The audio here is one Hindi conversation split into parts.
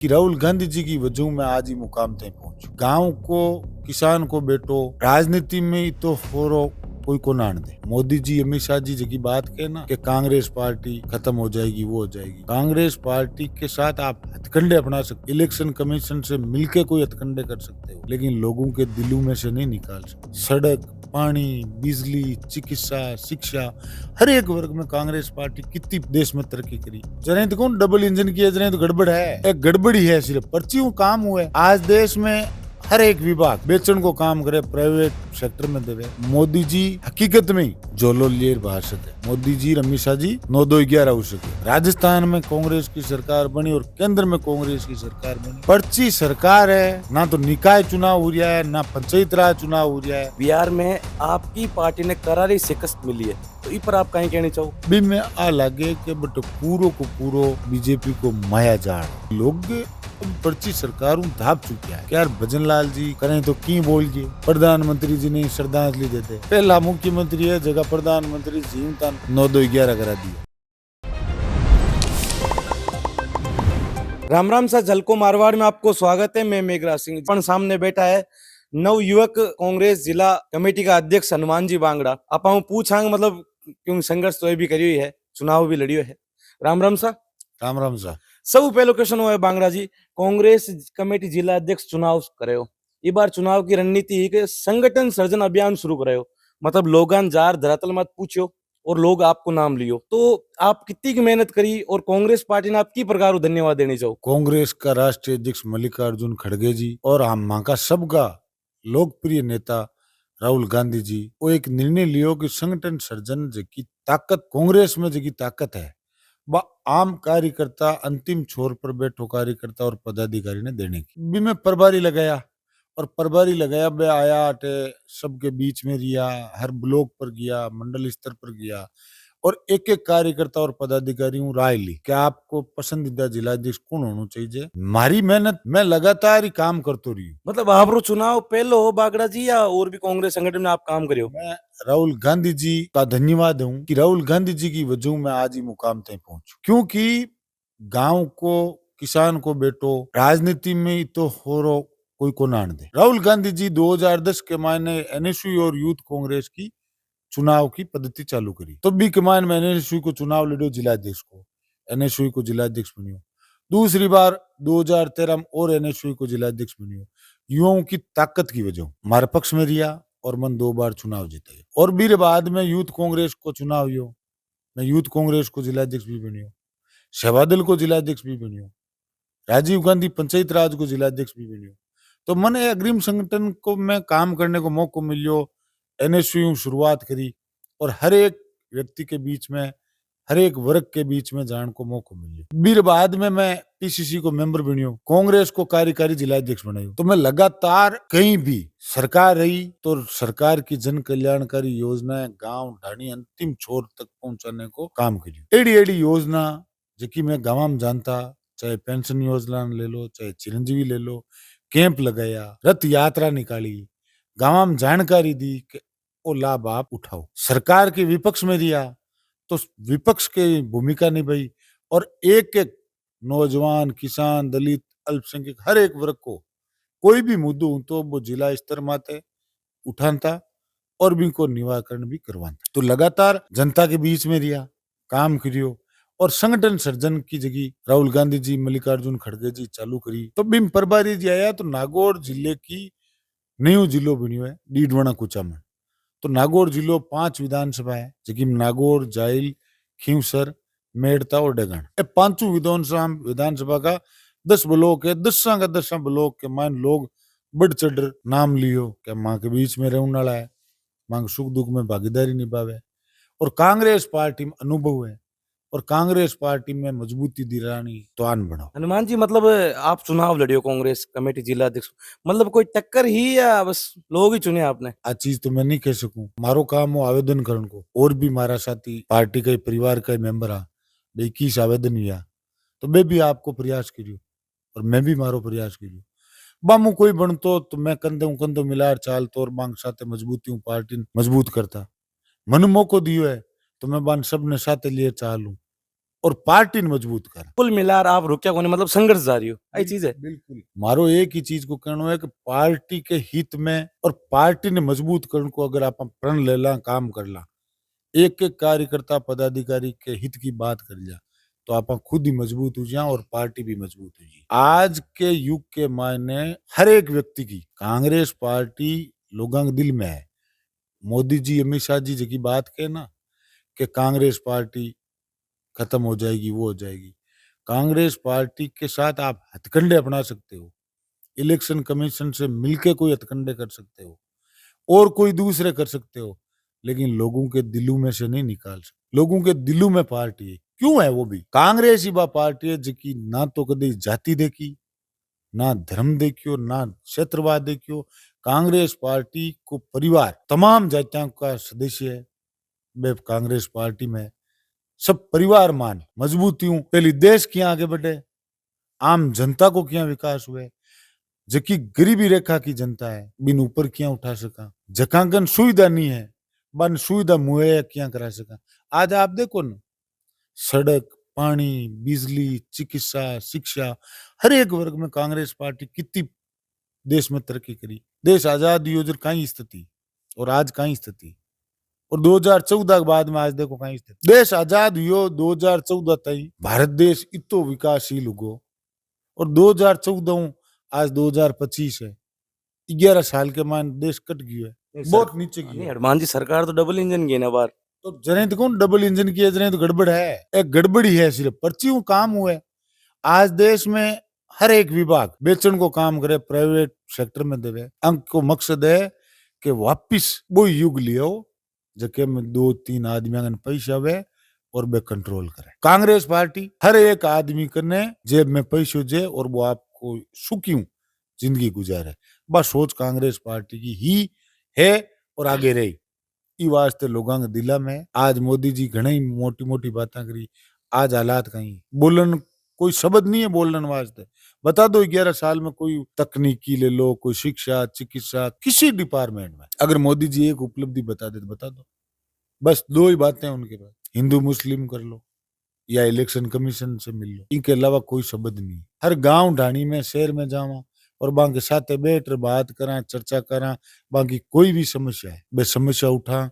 कि राहुल गांधी जी की वजह में आज ही मुकाम तक पहुंचू। गांव को, किसान को बेटो राजनीति में तो होरो कोई को ना दे। मोदी जी, अमित शाह जी की बात कहे ना कि कांग्रेस पार्टी खत्म हो जाएगी, वो हो जाएगी। कांग्रेस पार्टी के साथ आप हथकंडे अपना सकते, इलेक्शन कमीशन से मिलके कोई हथकंडे कर सकते हो, लेकिन लोगों के दिलों में से नहीं निकाल सकते। सड़क, पानी, बिजली, चिकित्सा, शिक्षा, हर एक वर्ग में कांग्रेस पार्टी कितनी देश में तरक्की करी। जरा तो कौन डबल इंजन की है, जरा तो गड़बड़ है, एक गड़बड़ी है, सिर्फ पर्ची काम हुआ है। आज देश में हर एक विभाग बेचन को काम करे, प्राइवेट सेक्टर में देवे। मोदी जी हकीकत में जोलो लियर भाषत है। मोदी जी, अमित शाह जी 9-2-11 हो सके। राजस्थान में कांग्रेस की सरकार बनी और केंद्र में कांग्रेस की सरकार बनी। पर्ची सरकार है, ना तो निकाय चुनाव हो रहा है, ना पंचायत राज चुनाव हो रहा है। बिहार में आपकी पार्टी ने करारी शिकस्त मिली है, तो इस पर आप कहीं कहना चाहो? भी में आ लगे कि बट पूरो को पूरो बीजेपी को माया जाड़ लोग पर्ची सरकारों धाप चुके हैं। यार भजन लाल जी करें तो की बोल के प्रधानमंत्री जी ने श्रद्धांजलि देते। पहला मुख्यमंत्री है जगह प्रधानमंत्री जीवता 9-2-11 करा दिया। राम राम सा झलको मारवाड़ में आपको स्वागत है। मैं मेघराज सिंह। पण सामने बैठा है नव युवक कांग्रेस जिला कमेटी का अध्यक्ष हनुमान जी बांगड़ा। आप पूछांगे मतलब क्यों संघर्ष तो भी करी हुई है, चुनाव भी लड़ी है। राम राम सा। राम राम सा। सब पहलो क्वेश्चन हुआ है बांगड़ा जी, कांग्रेस कमेटी जिला अध्यक्ष चुनाव करे हो। इस बार चुनाव की रणनीति है कि संगठन सर्जन अभियान शुरू करे हो, मतलब लोगान जार धरातल मत पूछो और लोग आपको नाम लियो। तो आप कितनी की मेहनत करी और कांग्रेस पार्टी ने आपकी प्रकार धन्यवाद देने चाहो? कांग्रेस का राष्ट्रीय अध्यक्ष मल्लिकार्जुन खड़गे जी और हम मां का सबका लोकप्रिय नेता राहुल गांधी जी वो एक निर्णय लियो कि संगठन सर्जन की ताकत, कांग्रेस में जी ताकत है वह आम कार्यकर्ता, अंतिम छोर पर बैठो कार्यकर्ता और पदाधिकारी ने देने की। भी मैं प्रभारी लगाया और प्रभारी लगाया बे आया अटे सबके बीच में रिया, हर ब्लॉक पर गया, मंडल स्तर पर गया और एक एक कार्यकर्ता और पदाधिकारी हूँ राय ली कि आपको पसंदीदा जिलाधीश कौन होना चाहिए। मारी मेहनत मैं लगातार ही काम करतो रही। मतलब आप चुनाव पहलो हो बागड़ा जी या और भी कांग्रेस संगठन में आप काम करे हो? मैं राहुल गांधी जी का धन्यवाद हूँ कि राहुल गांधी जी की वजह में आज ही मुकाम तक पहुंचू, क्योंकि गांव को, किसान को बेटो राजनीति में तो हो कोई को नान दे। राहुल गांधी जी 2010 के मायने एनएसयू और यूथ कांग्रेस की चुनाव की पद्धति चालू करी। तो भी कमान में एनएसयू को चुनाव लड़ो जिलाध्यक्ष को, एनएसयू को जिलाध्यक्ष बनियो। दूसरी बार 2013 में और एनएसयू को जिलाध्यक्ष बनियो। युवाओं की ताकत की वजह हमारे पक्ष में रिया और मन 2 बार चुनाव जीते। और फिर बाद में यूथ कांग्रेस को चुनाव यो, मैं यूथ कांग्रेस को जिलाध्यक्ष भी बनियो, सेवादल को जिलाध्यक्ष भी बनियो, राजीव गांधी पंचायत राज को जिलाध्यक्ष भी बनियो। तो मैंने अग्रिम संगठन को मैं काम करने को मौका मिलियो, एनएसयू शुरुआत करी और हर एक व्यक्ति के बीच में, हर एक वर्ग के बीच में जान को मौका मिलियो। फिर बाद में मैं पीसीसी को मेंबर बनियो, कांग्रेस को कार्यकारी जिलाध्यक्ष बनायो। तो मैं लगातार कहीं भी सरकार रही तो सरकार की जन कल्याणकारी योजनाएं गांव ढाणी अंतिम छोर तक पहुंचाने को काम करियो। एडी एडी योजना जो मैं गांव में जानता, चाहे पेंशन योजना ले लो, चाहे चिरंजीवी ले लो, कैंप लगाया, रथ यात्रा निकाली, गांव में जानकारी दी कि वो लाभ आप उठाओ। सरकार के विपक्ष में दिया तो विपक्ष की भूमिका निभाई और एक एक नौजवान, किसान, दलित, अल्पसंख्यक हर एक वर्ग को कोई भी मुद्दों तो वो जिला स्तर माते उठाता और भी को निवारण भी करवाता। तो लगातार जनता के बीच में रिया, काम करियो और संगठन सर्जन की जगह राहुल गांधी जी, मल्लिकार्जुन खड़गे जी चालू करी। तो बिम प्रभारी जी आया तो नागौर जिले की नयो जिलो बनियो है डीडवाना कुचा में। तो नागौर जिलो 5 विधानसभा है, जबकि नागौर, जाइल, खींवसर, मेड़ता और डगन, ये 5 विधानसभा का 10 ब्लॉक है। 10 का 10 ब्लॉक के मान लोग बढ़ चढ़ नाम लियो क्या माँ के बीच में रहने वाला है, माँ के सुख दुख में भागीदारी निभावे और कांग्रेस पार्टी में अनुभव है और कांग्रेस पार्टी में मजबूती दिलानी तो आन बढ़ाओ। हनुमान जी, मतलब आप चुनाव लड़ियो कांग्रेस कमेटी जिला अध्यक्ष, मतलब कोई टक्कर ही या बस लोग ही चुने आपने? आज चीज तो मैं नहीं कह सकूं, मारो काम हो आवेदन करने को और भी मारा साथी पार्टी का परिवार का मेंबर आ 21 आवेदन हुआ तो मैं भी आपको प्रयास करियो और मैं भी मारो प्रयास करियो। बामू कोई बनतो तो मैं कंधे मिलार चाल तो और मांग साथे मजबूती हूँ, पार्टी मजबूत करता। मन मौको दियो है तो मैं बान सब ने साथे लिए चालू और पार्टी ने मजबूत कर। कुल मिलार आप रुकिया कोने मतलब संघर्ष जारी हो आई चीज है। बिल्कुल मारो एक ही चीज को कहना है कि पार्टी के हित में और पार्टी ने मजबूत करने को अगर आप प्रण ले ला काम कर ला, एक एक कार्यकर्ता पदाधिकारी के हित की बात कर लिया तो आप खुद ही मजबूत हो जाए और पार्टी भी मजबूत हो जाए। आज के युग के मायने हर एक व्यक्ति की कांग्रेस पार्टी लोगों के दिल में है। मोदी जी अमित शाह जी की बात कहे ना कि कांग्रेस पार्टी खत्म हो जाएगी, वो हो जाएगी। कांग्रेस पार्टी के साथ आप हथकंडे अपना सकते हो, इलेक्शन कमीशन से मिलके कोई हथकंडे कर सकते हो और कोई दूसरे कर सकते हो, लेकिन लोगों के दिलों में से नहीं निकाल सकते। लोगों के दिलों में पार्टी है, क्यों है वो भी कांग्रेस ही बा पार्टी है जिकी ना तो कभी जाति देखी, ना धर्म देखियो, ना क्षेत्रवाद देखियो। कांग्रेस पार्टी को परिवार तमाम जातियों का सदस्य है, वे कांग्रेस पार्टी में है। सब परिवार मान मजबूती हूँ पहले देश क्या आगे बढ़े, आम जनता को क्या विकास हुए, जबकि गरीबी रेखा की जनता है बिन ऊपर क्या उठा सका, जकांगन सुविधा नहीं है बन सुविधा मुहैया क्या करा सका। आज आप देखो ना सड़क, पानी, बिजली, चिकित्सा, शिक्षा हर एक वर्ग में कांग्रेस पार्टी कितनी देश में तरक्की करी। देश आजाद योजना कहीं स्थिति और आज कहीं स्थिति, और 2014 के बाद में आज देखो कहीं स्थिति। देश आजाद हुयो 2014 तई भारत देश इतो विकासशील हुगो और 2014 आज 2025 है, 11 साल के मान देश कट गयो है, बहुत नीचे नहीं गया। हनुमान जी सरकार तो डबल इंजन की है ना बार। तो जने तो कौन डबल इंजन की है, जने तो गड़बड़ है, एक गड़बड़ी है, सिर्फ पर्ची को काम हुआ है। आज देश में हर एक विभाग बेचन को काम करे, प्राइवेट सेक्टर में देवे। अंक को मकसद है कि वापिस वो युग लियो जके में 2-3 आदमी पैसा वे और वे कंट्रोल करे। कांग्रेस पार्टी हर एक आदमी करने जेब में पैसे जे और वो आपको सुखी जिंदगी गुजारे, बस सोच कांग्रेस पार्टी की ही है और आगे रही। ई वास्ते लोगों के दिला में आज मोदी जी घणी मोटी मोटी बातें करी, आज हालात कहीं बोलन कोई शब्द नहीं है बोलने वास्ते। बता दो 11 साल में कोई तकनीकी ले लो, कोई शिक्षा, चिकित्सा, किसी डिपार्टमेंट में अगर मोदी जी एक उपलब्धि बता दे तो बता दो। बस दो ही बातें उनके पास, हिंदू मुस्लिम कर लो या इलेक्शन कमीशन से मिल लो, इनके अलावा कोई शब्द नहीं। हर गांव ढाणी में शहर में जावा और बाकी साथ बैठ बात करा, चर्चा करा, बाकी कोई भी समस्या है वे समस्या उठा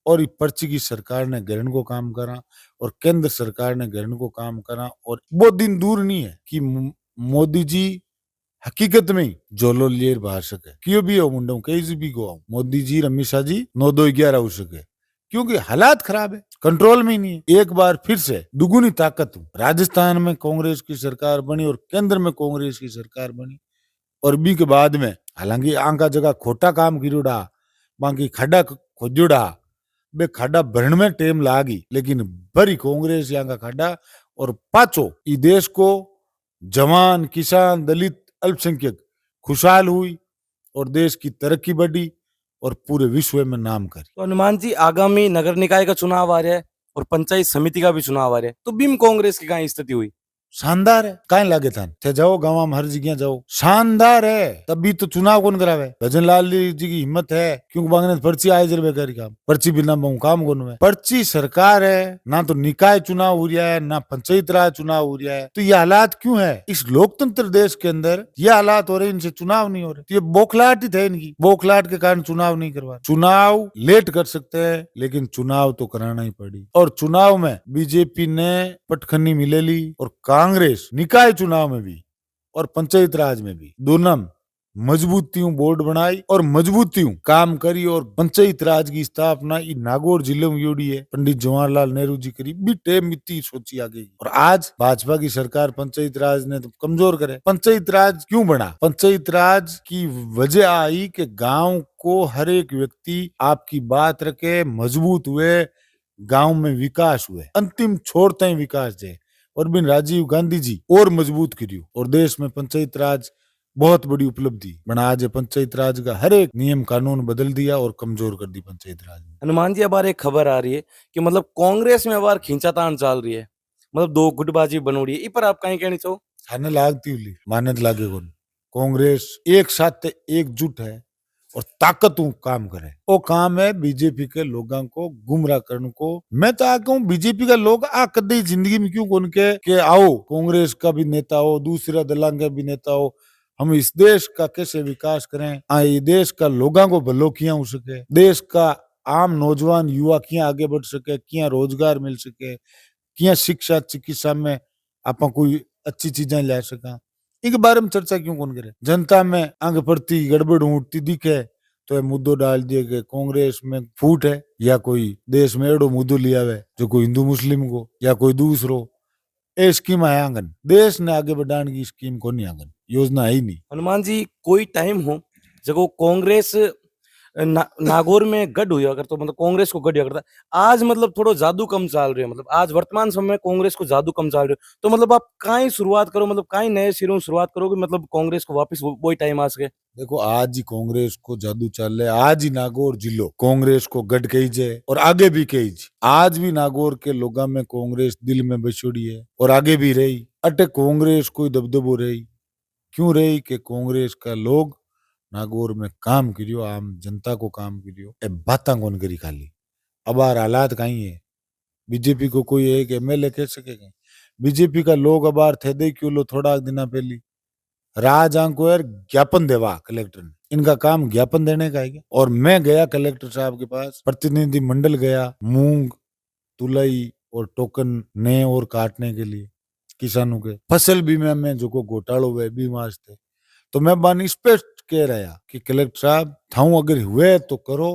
और पर्ची की सरकार ने ग्रहण को काम करा और केंद्र सरकार ने ग्रहण को काम करा। और वो दिन दूर नहीं है कि मोदी जी हकीकत में ही जोलो लियर बाहर सके, क्यों भी हो मुंडो कहीं भी गो मोदी जी अमित शाह जी 9-2-11 हो सके, क्योंकि हालात खराब है, कंट्रोल में ही नहीं है। एक बार फिर से दुगुनी ताकत हूं, राजस्थान में कांग्रेस की सरकार बनी और केंद्र में कांग्रेस की सरकार बनी और बी के बाद में हालांकि आंका जगह खोटा काम गिरुड़ा, बाकी खड्डा खोजुड़ा, बे खड्डा भरण में टेम लागी, लेकिन भरी कांग्रेस यहाँ का खड्डा और पाचो ई देश को जवान, किसान, दलित, अल्पसंख्यक खुशहाल हुई और देश की तरक्की बढ़ी और पूरे विश्व में नाम करी। तो हनुमान जी आगामी नगर निकाय का चुनाव आ रहा है और पंचायत समिति का भी चुनाव आ रहा है, तो भीम कांग्रेस की कहाँ स्थिति हुई? शानदार है, काहे लागे था थे जाओ गाँव में हर जगह जाओ, शानदार है। तभी तो चुनाव कौन करावे, भजन लाल जी की हिम्मत है, क्योंकि बांगने पर्ची आए जर बेकारी काम, पर्ची बिना बहु काम कौन है। पर्ची सरकार है, ना तो निकाय चुनाव हो रहा है, ना पंचायत राज चुनाव हो रहा है, तो ये हालात क्यों है? इस लोकतंत्र देश के अंदर ये हालात हो रहे, इनसे चुनाव नहीं हो रहे, तो ये बौखलाहट ही थे इनकी, बौखलाहट के कारण चुनाव नहीं करवा। चुनाव लेट कर सकते हैं लेकिन चुनाव तो कराना ही पड़ी, और चुनाव में बीजेपी ने पटखनी मिले ली और कांग्रेस निकाय चुनाव में भी और पंचायत राज में भी दोनों मजबूतियों बोर्ड बनाई और मजबूतियों काम करी और पंचायत राज की स्थापना नागौर जिले में योड़ी है पंडित जवाहरलाल नेहरू जी करी, भी टेम इतनी सोची आ गई। और आज भाजपा की सरकार पंचायत राज ने तो कमजोर करे। पंचायत राज क्यों बना? पंचायत राज की वजह आई कि गांव को हर एक व्यक्ति आपकी बात रखे, मजबूत हुए, गांव में विकास हुए, अंतिम छोर तक विकास जाए और बिन राजीव गांधी जी और मजबूत करियो और देश में पंचायत राज बहुत बड़ी उपलब्धि बना। आज पंचायत राज का हर एक नियम कानून बदल दिया और कमजोर कर दी पंचायत राज। हनुमान जी अब एक खबर आ रही है कि मतलब कांग्रेस में अब खींचातान चल रही है, मतलब दो गुटबाजी बन रही है, इस पर आप कहीं कहनी चाहो? खाने लागती उली माने लागे कौन, कांग्रेस एक साथ एकजुट है और ताकत ऊ काम करे। वो काम है बीजेपी के लोगों को गुमराह करने को। मैं तो आ कहूँ बीजेपी का लोग आ कदे जिंदगी में क्यों कोन के आओ कांग्रेस का भी नेता हो, दूसरा दलों का भी नेता हो, हम इस देश का कैसे विकास करें, ये देश का लोगों को भलो किया हो सके, देश का आम नौजवान युवा किया आगे बढ़ सके, किया रोजगार मिल सके, किया शिक्षा चिकित्सा में आप कोई अच्छी चीजें ला सका, इनके बारे में चर्चा क्यों कौन करे। जनता में आगे बढ़ती गड़बड़ उठती दिखे तो ये मुद्दों डाल दिए कि कांग्रेस में फूट है, या कोई देश में एडो मुद्दो लिया है जो कोई हिंदू मुस्लिम को या कोई दूसरो, ये स्कीम है आंगन, देश ने आगे बढ़ाने की स्कीम को नहीं, आंगन योजना है ही नहीं। हनुमान जी कोई टाइम हो जब कांग्रेस नागौर में गढ़ हुआ करता, मतलब कांग्रेस को गढ़ हुआ करता, आज मतलब थोड़ा जादू कम चल रही है, मतलब आज वर्तमान समय में कांग्रेस को जादू कम चल रही है, तो मतलब आप कहीं शुरुआत करो, मतलब कहीं नए सिरों से शुरुआत करोगे, मतलब कांग्रेस को वापस वही टाइम आ सके। देखो आज ही कांग्रेस को जादू चल रहा है, आज ही नागौर जिलो कांग्रेस को गढ़ कहीजे और आगे भी कहीजे। आज भी नागौर के लोगों में कांग्रेस दिल में बसोड़ी है और आगे भी रही। अटे कांग्रेस कोई दबदबो रही क्यों रही कि कांग्रेस का लोग नागौर में काम करियो, आम जनता को काम करियो, ए बातें कौन करी खाली। अब आर हालात कहीं है, बीजेपी को कोई एक एमएलए कह सकेगा, बीजेपी का लोग अब आर थे दे क्यों लो थोड़ा दिन पहले राजांग को यार ज्ञापन देवा कलेक्टर ने, इनका काम ज्ञापन देने का है क्या। और मैं गया कलेक्टर साहब के पास, प्रतिनिधि मंडल गया, मूंग तुलई और टोकन नए और काटने के लिए किसानों के फसल बीमा में जो को घोटालो हुए बीमा थे, तो मैं बानी स्पष्ट कह रहा कि कलेक्टर साहब थाऊ अगर हुए तो करो,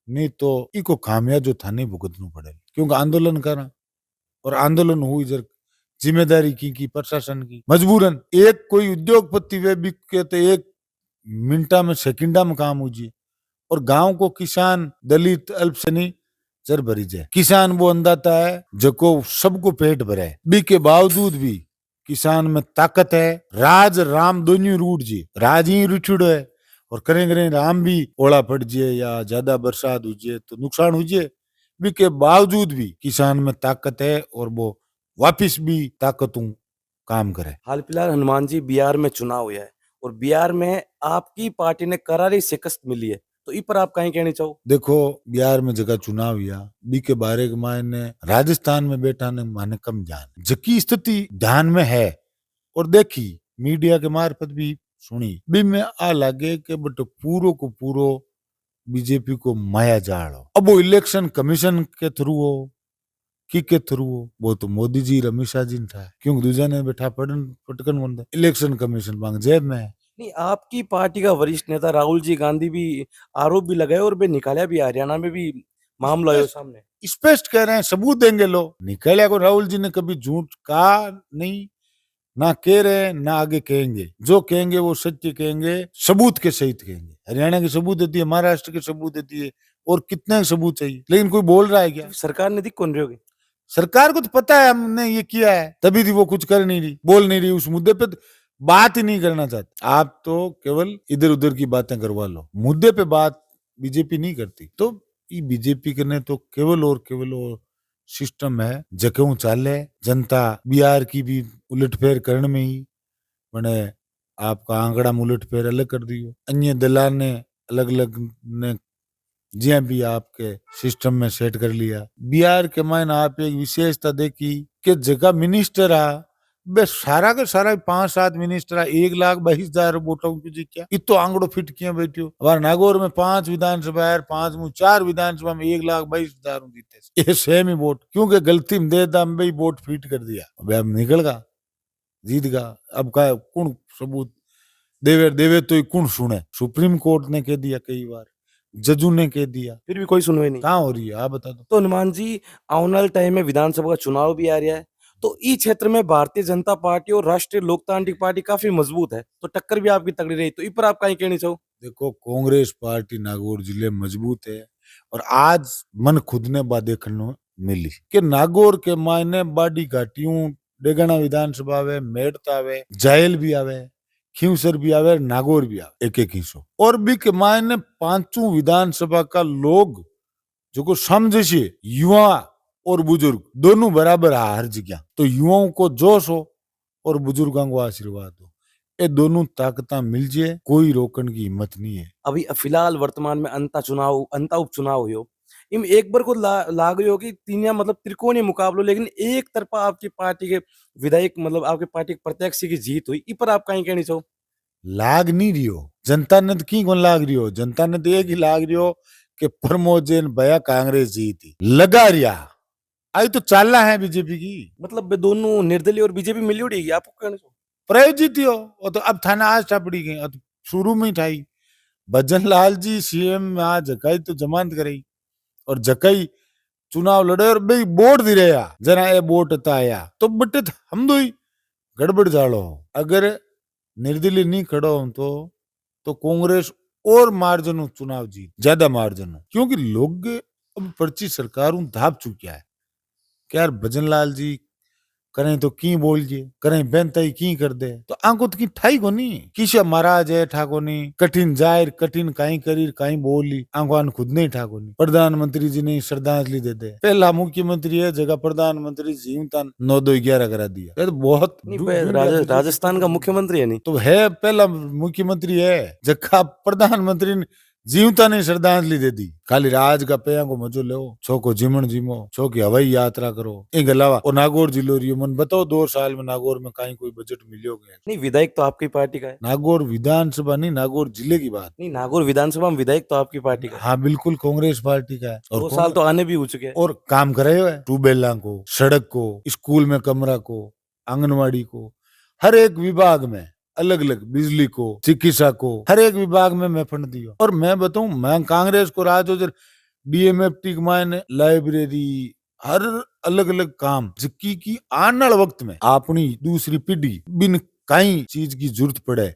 नहीं तो इको खामिया जो थाने भुगतना पड़ेगा, क्योंकि आंदोलन करा और आंदोलन हुई इधर जिम्मेदारी की प्रशासन की, मजबूरन एक कोई उद्योगपति वे भी कहते एक मिनटा में सेकंडा में काम हो जाए, और गांव को किसान दलित अल्पसनी जर भरी जाए। किसान वो अंदाता है जो सबको पेट भरे, बी के बावजूद भी किसान में ताकत है। राज राम दोनों रूट जी, राज ही रुचुड़ है और करें करें राम भी ओला पड़ जाए या ज्यादा बरसात हो जाए तो नुकसान हो जाए, बी के बावजूद भी किसान में ताकत है और वो वापिस भी ताकतों काम करे। हाल फिलहाल हनुमान जी बिहार में चुनाव हुआ है और बिहार में आपकी पार्टी ने करारी शिकस्त मिली है, तो इस पर आप कहीं कहनी चाहो। देखो बिहार में जगह चुनाव हुआ, बी के बारे के मायने राजस्थान में बैठा ने माने कम जान जकी स्थिति ध्यान में है और देखी मीडिया के मार्फत भी सुनी, बी में आ लगे कि बट पूरो को पूरो बीजेपी को माया जाल हो। अब वो इलेक्शन कमीशन के थ्रू हो के थ्रू हो, वो तो मोदी जी अमित शाह जी ने था, क्योंकि दूसरा ने बैठा पटकन बंद इलेक्शन कमीशन मांग जेब में है। नहीं, आपकी पार्टी का वरिष्ठ नेता राहुल जी गांधी भी आरोप भी लगाए और वे निकाला भी, हरियाणा में भी मामला है सामने। स्पष्ट कह रहे हैं, सबूत देंगे लोग, निकलिया को राहुल जी ने कभी झूठ कहा नहीं, ना कह रहे ना आगे कहेंगे, जो कहेंगे वो सत्य कहेंगे, सबूत के सहित कहेंगे। हरियाणा की सबूत देती है, महाराष्ट्र की सबूत देती है, और कितने सबूत चाहिए, लेकिन कोई बोल रहा है क्या। सरकार ने दिख कौन रही होगी। सरकार को तो पता है हमने ये किया है, तभी भी वो कुछ कर नहीं रही, बोल नहीं रही, उस मुद्दे पे बात ही नहीं करना चाहती। आप तो केवल इधर उधर की बातें करवा लो, मुद्दे पे बात बीजेपी नहीं करती। तो ये बीजेपी करने तो केवल और सिस्टम है जक्यों चाले, जनता बिहार की भी उलटफेर करने में ही मैंने आपका आंकड़ा में उलटफेर अलग कर दियो, अन्य दलाल ने अलग अलग ने जी भी आपके सिस्टम में सेट कर लिया। बिहार के मायने आप एक विशेषता देखी कि जगह मिनिस्टर आ बस सारा का सारा 5-7 मिनिस्टर आ 1,22,000 वोटों की जी क्या इतो आंकड़ो फिट किया बैठियो। हमारे नागौर में 5 विधानसभा है, 5 में 4 विधानसभा में 1,22,000 जीते, ये सेम ही वोट, क्योंकि गलती में दे दाम भाई वोट फिट कर दिया, अब निकल गा जीत गा। अब का कौन सबूत देवे देवे तो कौन सुने, सुप्रीम कोर्ट ने कह दिया, कई बार जजू ने कह दिया, फिर भी कोई सुनवाई नहीं। कहाँ हो रही है आप बता दो। तो हनुमान जी आने वाले टाइम में विधानसभा का चुनाव भी आ रहा है, तो इस क्षेत्र में भारतीय जनता पार्टी और राष्ट्रीय लोकतांत्रिक पार्टी काफी मजबूत है, तो टक्कर भी आपकी तगड़ी रही, तो इस पर आप कहीं कहनी चाहो। देखो कांग्रेस पार्टी नागौर जिले मजबूत है, और आज मन खुद ने बात देखने मिली कि नागौर के मायने बाडी घाटियों डेगना विधानसभा आवे, मेड़ता आवे, जायल भी आवे, खींवसर भी आवे, नागौर भी आवे, एक हिस्सों, और भी के मायने 5 विधानसभा का लोग जो को समझे युवा और बुजुर्ग दोनों बराबर हार जगह, तो युवाओं को जोश हो और बुजुर्गों को आशीर्वाद हो, ये दोनों ताकतां मिल जाए कोई रोकन की हिम्मत नहीं है। अभी फिलहाल वर्तमान में अंता उपचुनाव हुयो इम एक बार को लाग रही हो कि तीनिया मतलब त्रिकोणीय मुकाबलो लेकिन एक तरफा आपकी पार्टी के विधायक मतलब आपके पार्टी के प्रत्याशी की जीत हुई इ पर आप कहीं कहनी चाहो? लाग नहीं रियो जनता ने तो की कौन लाग रियो, जनता ने तो एक ही लाग रियो कि प्रमोद जैन भया कांग्रेस जीती लगा रिया। आई तो चालना है बीजेपी की मतलब वे दोनों निर्दलीय और बीजेपी मिली उड़ेगी आपको कहना चाहो? प्रायोजित हो वो तो अब थाना आज टापड़ी गई अब शुरू में ही ठाई भजन लाल जी सीएम में आज जकाई तो जमानत कराई और जकाई चुनाव लड़े और भाई वोट दे रहे जरा ये वोट आया तो बटे हम दो ही गड़बड़ जाड़ो अगर निर्दलीय नहीं खड़ो हम तो कांग्रेस और मार्जिन चुनाव जीत ज्यादा मार्जिन क्योंकि लोग अब पर्ची सरकार धाप चुकिया है कि यार भजन लाल जी करें तो की बोल जे करें बेनताई की कर दे तो आंको तो की ठाई को नहीं किशा महाराज है ठाको नहीं कठिन जाहिर कठिन काई करी काई बोली आंको आन खुद नहीं ठाको नहीं प्रधानमंत्री जी ने श्रद्धांजलि दे दे पहला मुख्यमंत्री है जगह प्रधानमंत्री जीवता 9-2-11 करा दिया ये तो बहुत नहीं राजस्थान का मुख्यमंत्री है नहीं तो है पहला मुख्यमंत्री है जगह प्रधानमंत्री ने जीवता ने श्रद्धांजलि दे दी खाली राज का पैया को मजो लो छो को जिमन जिमो छो की हवाई यात्रा करो एक अलावा और नागौर जिलो रियो मन बताओ 2 साल में नागौर में कहीं कोई बजट मिलियो गया नहीं विधायक तो आपकी पार्टी का है नागौर विधानसभा नहीं नागौर जिले की बात नहीं नागौर विधानसभा में विधायक तो आपकी पार्टी का है हाँ बिल्कुल कांग्रेस पार्टी का है और 2 साल तो आने भी हो चुके हैं और काम करे हुए ट्यूबवेल को सड़क को स्कूल में कमरा को आंगनवाड़ी को हर एक विभाग में अलग अलग बिजली को चिकित्सा को हर एक विभाग में मैं फंड दिया और मैं बताऊं मैं कांग्रेस को राज डीएमएफटी के मायने लाइब्रेरी हर अलग अलग काम जिक्की की आने वाले वक्त में अपनी दूसरी पीढ़ी बिन कई चीज की जरूरत पड़े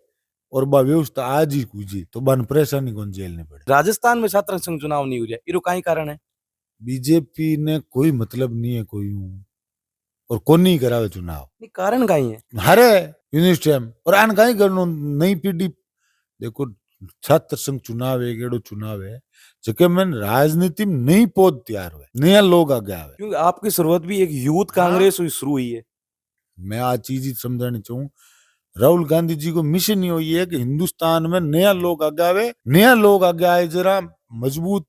और बा व्यवस्था आज ही कूजे तो बन परेशानी कौन झेलने पड़े। राजस्थान में छात्र संघ चुनाव नहीं हो रहा इरो कई कारण है बीजेपी ने कोई मतलब नहीं है कोई और कौन नहीं करावे चुनाव नहीं कारण कई है हरे यूनिस्ट और आन कहीं करनो नई पीढ़ी देखो छात्र संघ चुनाव एक एड़ो चुनाव है जके में राजनीति में नई पौध तैयार हुए नया लोग आगे आवे क्योंकि आपकी शुरुआत भी एक यूथ कांग्रेस हुई शुरू हुई है मैं आज चीज ही समझानी चाहूँ राहुल गांधी जी को मिशन ही हुई है कि हिंदुस्तान में नया लोग आगे आवे नया लोग आगे आए जरा मजबूत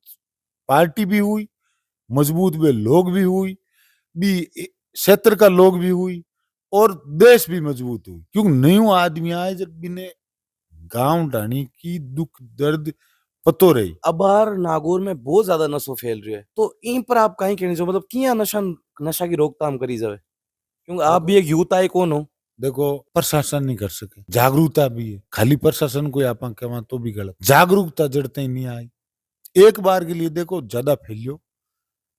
पार्टी भी हुई मजबूत वे लोग भी हुई भी क्षेत्र का लोग भी हुई और देश भी मजबूत हुई क्योंकि नयो आदमी आए जब बिने गांव ढाणी की दुख दर्द पतो रही अब बाहर नागौर में बहुत ज्यादा नशो फैल रही है तो इन पर आप कहीं कहने जो मतलब किया नशा की रोकथाम करी जाए क्योंकि आप भी एक यूथ आए कौन हो देखो प्रशासन नहीं कर सके जागरूकता भी है खाली प्रशासन को आप कहवा तो भी गलत जागरूकता जड़ते ही नहीं आई एक बार के लिए देखो ज्यादा फैलियो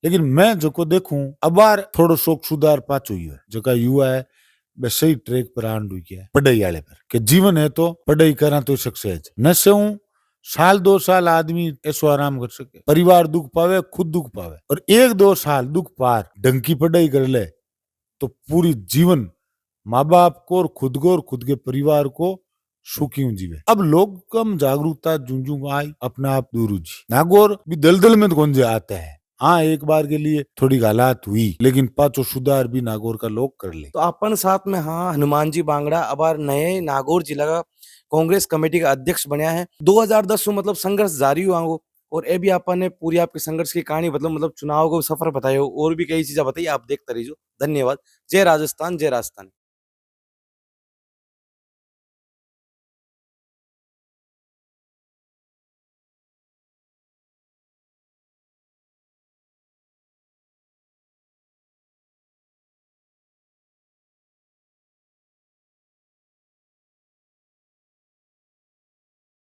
लेकिन मैं जो को देखूं अब बार थोड़ो शोक सुधार पाच हुई है जो का युवा है वे सही ट्रैक पर आंड हुई है पढ़ाई वाले पर कि जीवन है तो पढ़ाई करा तो सक्सेस नशे हूं साल 2 साल आदमी ऐसो आराम कर सके परिवार दुख पावे खुद दुख पावे और 1-2 साल दुख पार ढंग की पढ़ाई कर ले तो पूरी जीवन माँ बाप को और खुद के परिवार को सुखी जीवे। अब लोग कम जागरूकता जुंजू आई अपने आप दूर जी नागौर भी दलदल में तो कौन आते हैं हाँ एक बार के लिए थोड़ी हालात हुई लेकिन पांचों सुधार भी नागौर का लोग कर ले तो अपन साथ में हाँ हनुमान जी बांगड़ा अब नए नागौर जिला का कांग्रेस कमेटी का अध्यक्ष बनया है 2010 मतलब संघर्ष जारी हुआ हो और ये भी अपन ने पूरी आपके संघर्ष की कहानी मतलब चुनाव को सफर बताया हो और भी कई चीजें बताई आप देखते रहिए धन्यवाद जय राजस्थान जय राजस्थान।